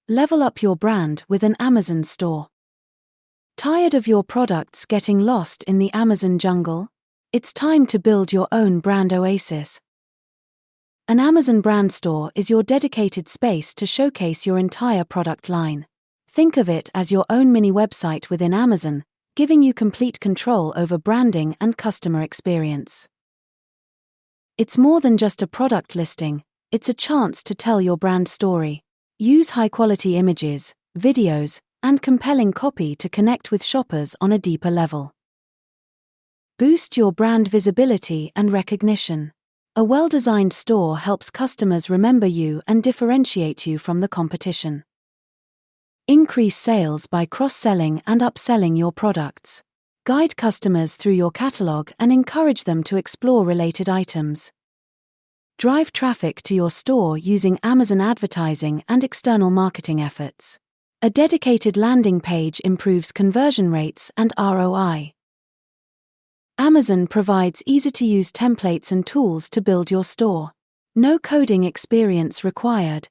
Level up your brand with an Amazon store. Tired of your products getting lost in the Amazon jungle? It's time to build your own brand oasis. An Amazon brand store is your dedicated space to showcase your entire product line. Think of it as your own mini website within Amazon, giving you complete control over branding and customer experience. It's more than just a product listing, it's a chance to tell your brand story. Use high-quality images, videos, and compelling copy to connect with shoppers on a deeper level. Boost your brand visibility and recognition. A well-designed store helps customers remember you and differentiate you from the competition. Increase sales by cross-selling and upselling your products. Guide customers through your catalog and encourage them to explore related items. Drive traffic to your store using Amazon advertising and external marketing efforts. A dedicated landing page improves conversion rates and ROI. Amazon provides easy-to-use templates and tools to build your store. No coding experience required.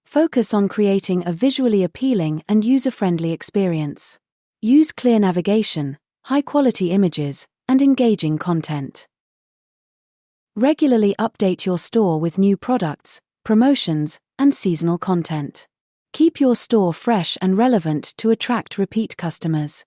Focus on creating a visually appealing and user-friendly experience. Use clear navigation, high-quality images, and engaging content. Regularly update your store with new products, promotions, and seasonal content. Keep your store fresh and relevant to attract repeat customers.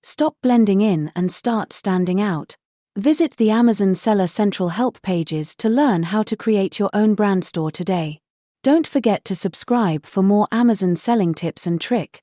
Stop blending in and start standing out. Visit the Amazon Seller Central help pages to learn how to create your own brand store today. Don't forget to subscribe for more Amazon selling tips and tricks.